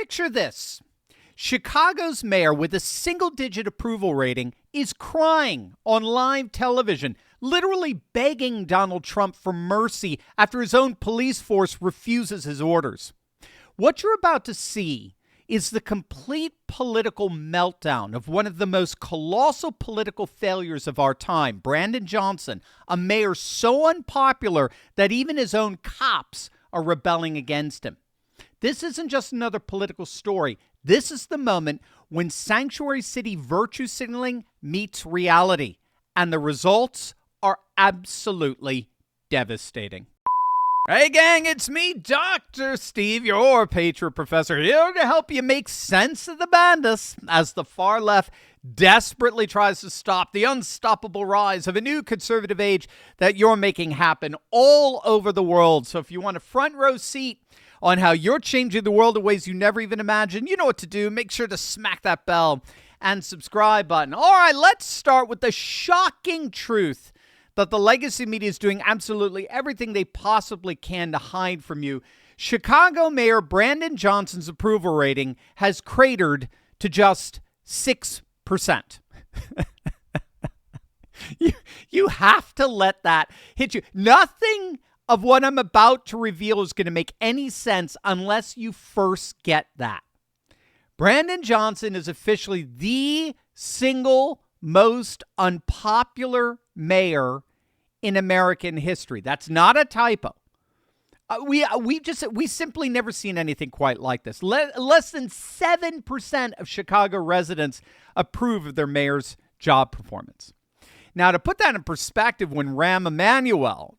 Picture this. Chicago's mayor with a single-digit approval rating is crying on live television, literally begging Donald Trump for mercy after his own police force refuses his orders. What you're about to see is the complete political meltdown of one of the most colossal political failures of our time, Brandon Johnson, a mayor so unpopular that even his own cops are rebelling against him. This isn't just another political story. This is the moment when sanctuary city virtue signaling meets reality, and the results are absolutely devastating. Hey gang, it's me, Dr. Steve, your Patriot Professor, here to help you make sense of the madness as the far left desperately tries to stop the unstoppable rise of a new conservative age that you're making happen all over the world. So if you want a front row seat on how you're changing the world in ways you never even imagined, you know what to do. Make sure to smack that bell and subscribe button. All right, let's start with the shocking truth that the legacy media is doing absolutely everything they possibly can to hide from you. Chicago Mayor Brandon Johnson's approval rating has cratered to just 6%. You have to let that hit you. Nothing of what I'm about to reveal is going to make any sense unless you first get that. Brandon Johnson is officially the single most unpopular mayor in American history. That's not a typo. We simply never seen anything quite like this. Less than 7% of Chicago residents approve of their mayor's job performance. Now, to put that in perspective, when Rahm Emanuel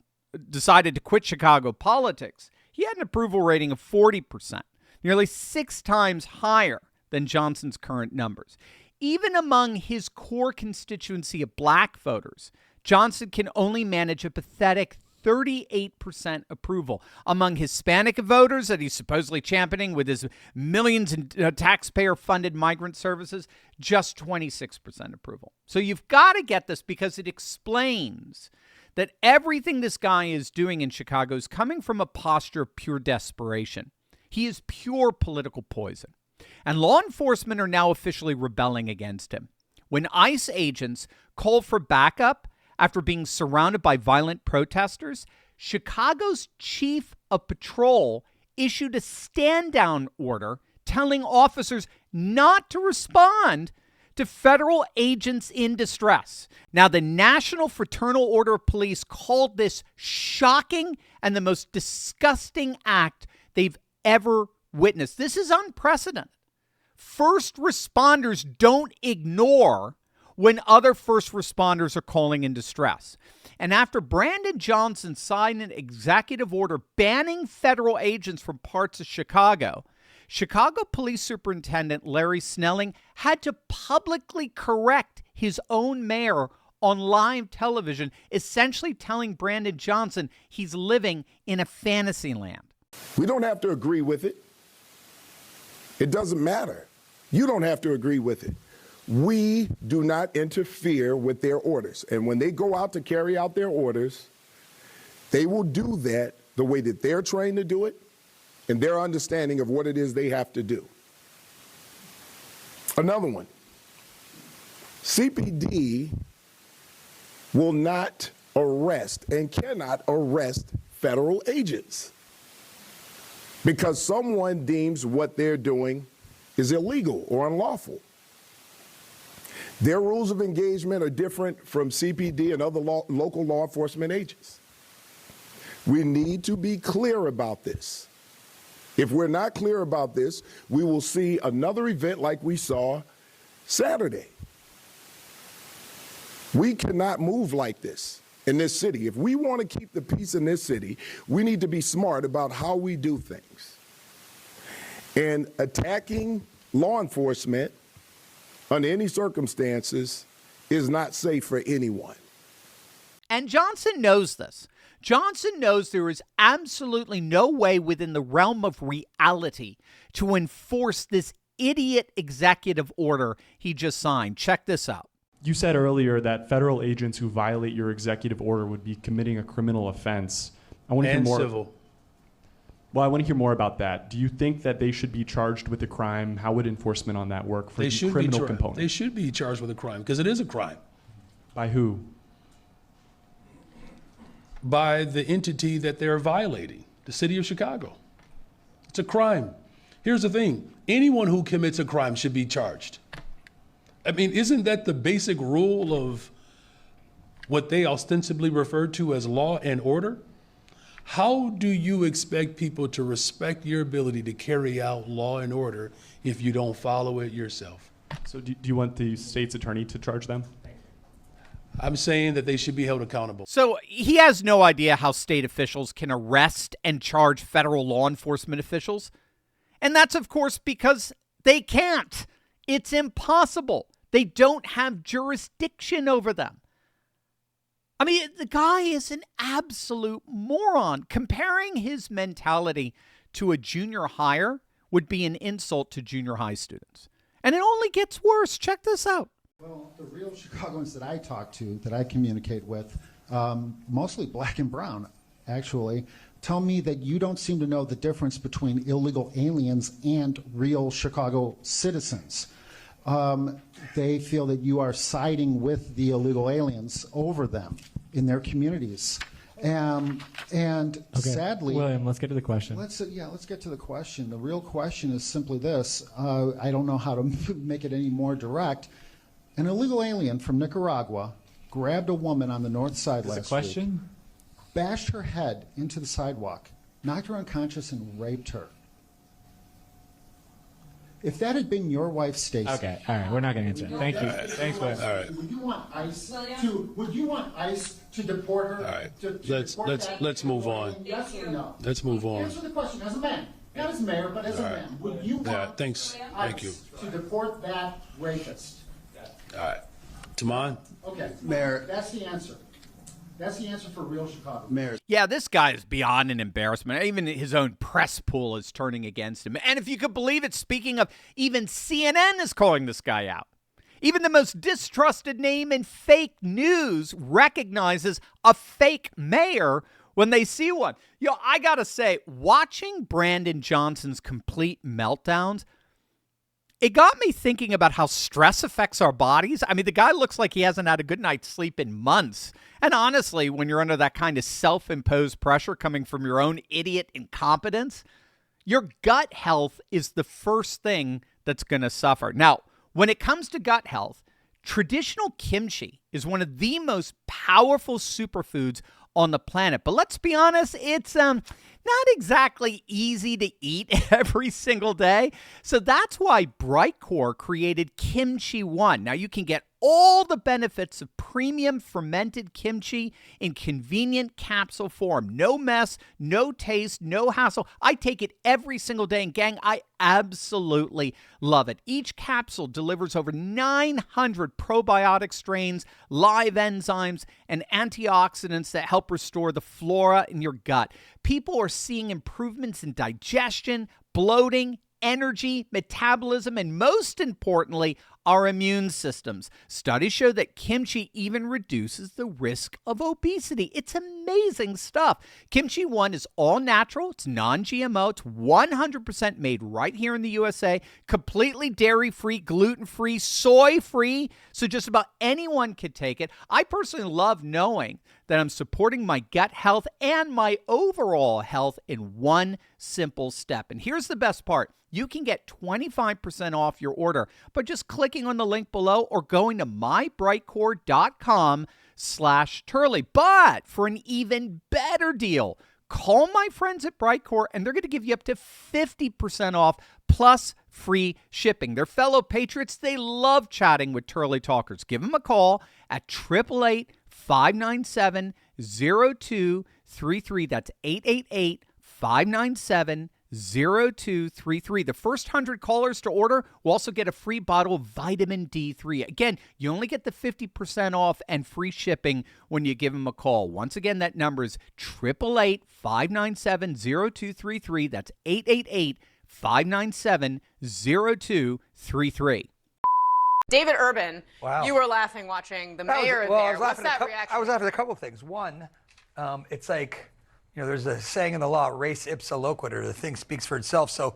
decided to quit Chicago politics, he had an approval rating of 40%, nearly 6 times higher than Johnson's current numbers. Even among his core constituency of black voters, Johnson can only manage a pathetic 38% approval. Among Hispanic voters that he's supposedly championing with his millions in taxpayer-funded migrant services, just 26% approval. So you've got to get this because it explains that everything this guy is doing in Chicago is coming from a posture of pure desperation. He is pure political poison. And law enforcement are now officially rebelling against him. When ICE agents called for backup after being surrounded by violent protesters, Chicago's chief of patrol issued a stand-down order telling officers not to respond to federal agents in distress. Now, the National Fraternal Order of Police called this shocking and the most disgusting act they've ever witnessed. This is unprecedented. First responders don't ignore when other first responders are calling in distress. And after Brandon Johnson signed an executive order banning federal agents from parts of Chicago, Chicago Police Superintendent Larry Snelling had to publicly correct his own mayor on live television, essentially telling Brandon Johnson he's living in a fantasy land. We don't have to agree with it. It doesn't matter. You don't have to agree with it. We do not interfere with their orders. And when they go out to carry out their orders, they will do that the way that they're trained to do it and their understanding of what it is they have to do. Another one. CPD will not arrest and cannot arrest federal agents because someone deems what they're doing is illegal or unlawful. Their rules of engagement are different from CPD and other local law enforcement agents. We need to be clear about this. If we're not clear about this, we will see another event like we saw Saturday. We cannot move like this in this city. If we want to keep the peace in this city, we need to be smart about how we do things. And attacking law enforcement under any circumstances is not safe for anyone. And Johnson knows this. Johnson knows there is absolutely no way within the realm of reality to enforce this idiot executive order he just signed. Check this out. You said earlier that federal agents who violate your executive order would be committing a criminal offense. I want to hear more. Civil. Well, I want to hear more about that. Do you think that they should be charged with a crime? How would enforcement on that work for the criminal component? They should be charged with a crime because it is a crime. By who? By the entity that they're violating, the city of Chicago. It's a crime. Here's the thing. Anyone who commits a crime should be charged. I mean, isn't that the basic rule of what they ostensibly refer to as law and order? How do you expect people to respect your ability to carry out law and order if you don't follow it yourself? So do you want the state's attorney to charge them? I'm saying that they should be held accountable. So he has no idea how state officials can arrest and charge federal law enforcement officials. And that's, of course, because they can't. It's impossible. They don't have jurisdiction over them. I mean, the guy is an absolute moron. Comparing his mentality to a junior higher would be an insult to junior high students. And it only gets worse. Check this out. Well, the real Chicagoans that I talk to, that I communicate with, mostly black and brown, actually, tell me that you don't seem to know the difference between illegal aliens and real Chicago citizens. They feel that you are siding with the illegal aliens over them in their communities. And okay. Sadly, William, let's get to the question. Let's get to the question. The real question is simply this. I don't know how to make it any more direct. An illegal alien from Nicaragua grabbed a woman on the north side last week, bashed her head into the sidewalk, knocked her unconscious, and raped her. If that had been your wife, Stacey. Okay, all right, we're not going to answer it. Thank you. Thanks, William. All right. Would you want ICE to deport her? All right. To Let's move on. Yes or no? Let's move on. Answer the question as a man. Not as mayor, but as a man. Would you want thanks. Thank you. ICE to deport that rapist? All right. Taman? Okay. Mayor. That's the answer. That's the answer for real Chicago. Mayor. Yeah, this guy is beyond an embarrassment. Even his own press pool is turning against him. And if you could believe it, speaking of, even CNN is calling this guy out. Even the most distrusted name in fake news recognizes a fake mayor when they see one. I got to say, watching Brandon Johnson's complete meltdowns, it got me thinking about how stress affects our bodies. I mean, the guy looks like he hasn't had a good night's sleep in months. And honestly, when you're under that kind of self-imposed pressure coming from your own idiot incompetence, your gut health is the first thing that's going to suffer. Now, when it comes to gut health, traditional kimchi is one of the most powerful superfoods on the planet. But let's be honest, it's not exactly easy to eat every single day. So that's why Brightcore created Kimchi One. Now you can get all the benefits of premium fermented kimchi in convenient capsule form. No mess, no taste, no hassle. I take it every single day, and gang, I absolutely love it. Each capsule delivers over 900 probiotic strains, live enzymes, and antioxidants that help restore the flora in your gut. People are seeing improvements in digestion, bloating, energy, metabolism, and most importantly, our immune systems. Studies show that kimchi even reduces the risk of obesity. It's amazing stuff. Kimchi One is all natural. It's non-GMO. It's 100% made right here in the USA. Completely dairy-free, gluten-free, soy-free. So just about anyone could take it. I personally love knowing that I'm supporting my gut health and my overall health in one simple step. And here's the best part. You can get 25% off your order by just clicking on the link below or going to mybrightcore.com/Turley. But for an even better deal, call my friends at Brightcore and they're going to give you up to 50% off plus free shipping. They're fellow patriots. They love chatting with Turley Talkers. Give them a call at 888-597-0233. That's 888-597-0233. The first 100 callers to order will also get a free bottle of vitamin D3. Again, you only get the 50% off and free shipping when you give them a call. Once again, that number is 888-597-0233. That's 888-597-0233. David Urban, wow. You were laughing watching the mayor there. What's that reaction? I was laughing at a couple of things. One, it's like, there's a saying in the law, res ipsa loquitur, the thing speaks for itself. So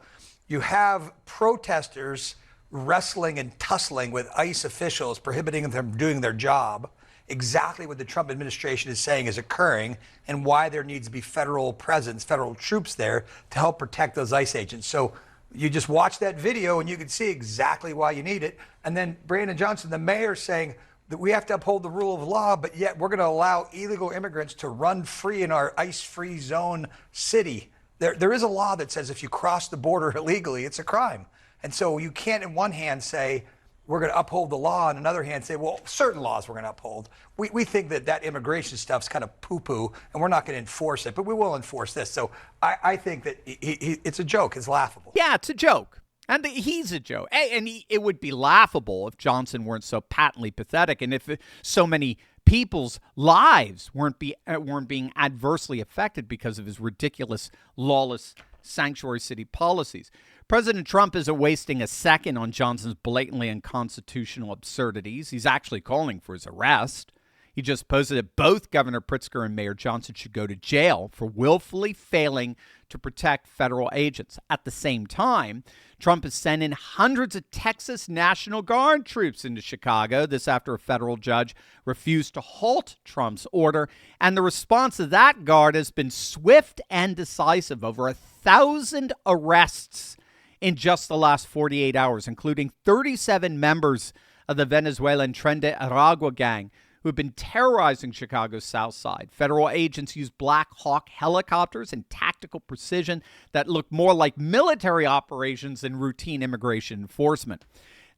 you have protesters wrestling and tussling with ICE officials, prohibiting them from doing their job. Exactly what the Trump administration is saying is occurring, and why there needs to be federal presence, federal troops there to help protect those ICE agents. So you just watch that video and you can see exactly why you need it. And then Brandon Johnson, the mayor, saying that we have to uphold the rule of law, but yet we're going to allow illegal immigrants to run free in our ICE-free zone city. There is a law that says if you cross the border illegally, it's a crime. And so you can't, in one hand, say we're going to uphold the law, and another hand say, well, certain laws we're going to uphold. We think that immigration stuff's kind of poo-poo, and we're not going to enforce it, but we will enforce this. So I think that it's a joke. It's laughable. Yeah, it's a joke. And he's a joke. And it would be laughable if Johnson weren't so patently pathetic, and if so many people's lives weren't being adversely affected because of his ridiculous, lawless sanctuary city policies. President Trump isn't wasting a second on Johnson's blatantly unconstitutional absurdities. He's actually calling for his arrest. He just posted that both Governor Pritzker and Mayor Johnson should go to jail for willfully failing to protect federal agents. At the same time, Trump is sending hundreds of Texas National Guard troops into Chicago. This after a federal judge refused to halt Trump's order. And the response of that guard has been swift and decisive. Over 1,000 arrests in just the last 48 hours, including 37 members of the Venezuelan Tren de Aragua gang who have been terrorizing Chicago's South Side. Federal agents used Black Hawk helicopters and tactical precision that look more like military operations than routine immigration enforcement.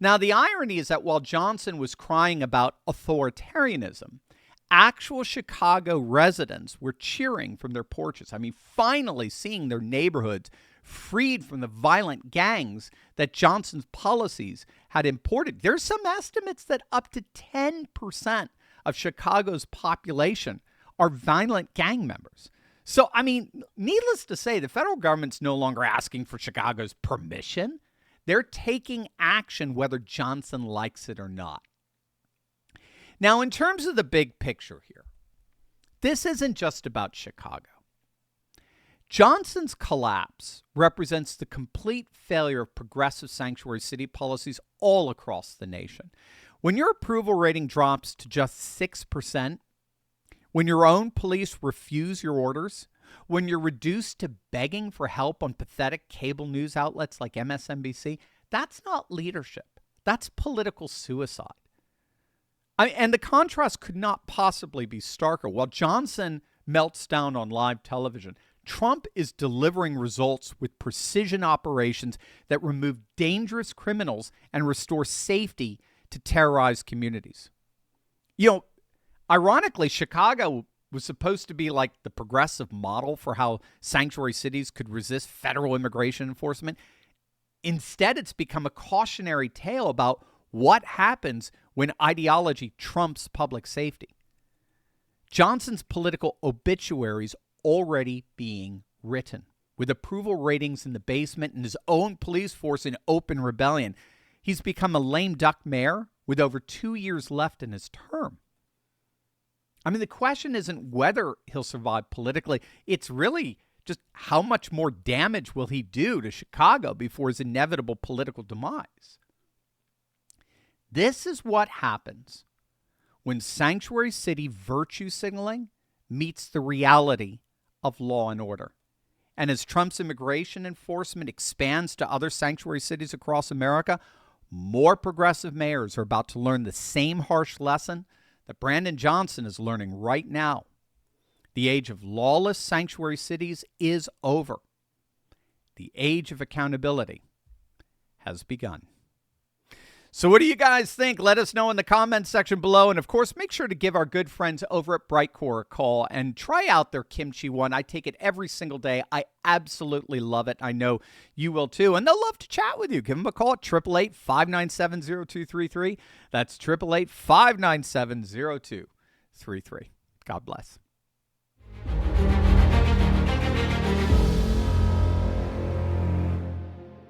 Now, the irony is that while Johnson was crying about authoritarianism, actual Chicago residents were cheering from their porches. I mean, finally seeing their neighborhoods freed from the violent gangs that Johnson's policies had imported. There's some estimates that up to 10% of Chicago's population are violent gang members. So, I mean, needless to say, the federal government's no longer asking for Chicago's permission. They're taking action whether Johnson likes it or not. Now, in terms of the big picture here, this isn't just about Chicago. Johnson's collapse represents the complete failure of progressive sanctuary city policies all across the nation. When your approval rating drops to just 6%, when your own police refuse your orders, when you're reduced to begging for help on pathetic cable news outlets like MSNBC, that's not leadership. That's political suicide. And the contrast could not possibly be starker. While Johnson melts down on live television, Trump is delivering results with precision operations that remove dangerous criminals and restore safety to terrorized communities. Ironically, Chicago was supposed to be like the progressive model for how sanctuary cities could resist federal immigration enforcement. Instead, it's become a cautionary tale about what happens when ideology trumps public safety. Johnson's political obituaries already being written. With approval ratings in the basement and his own police force in open rebellion, he's become a lame duck mayor with over 2 years left in his term. I mean, the question isn't whether he'll survive politically. It's really just how much more damage will he do to Chicago before his inevitable political demise. This is what happens when sanctuary city virtue signaling meets the reality of law and order. And as Trump's immigration enforcement expands to other sanctuary cities across America, more progressive mayors are about to learn the same harsh lesson that Brandon Johnson is learning right now. The age of lawless sanctuary cities is over. The age of accountability has begun. So what do you guys think? Let us know in the comments section below. And of course, make sure to give our good friends over at Brightcore a call and try out their Kimchi one. I take it every single day. I absolutely love it. I know you will too. And they'll love to chat with you. Give them a call at 888-597-0233. That's 888-597-0233. God bless.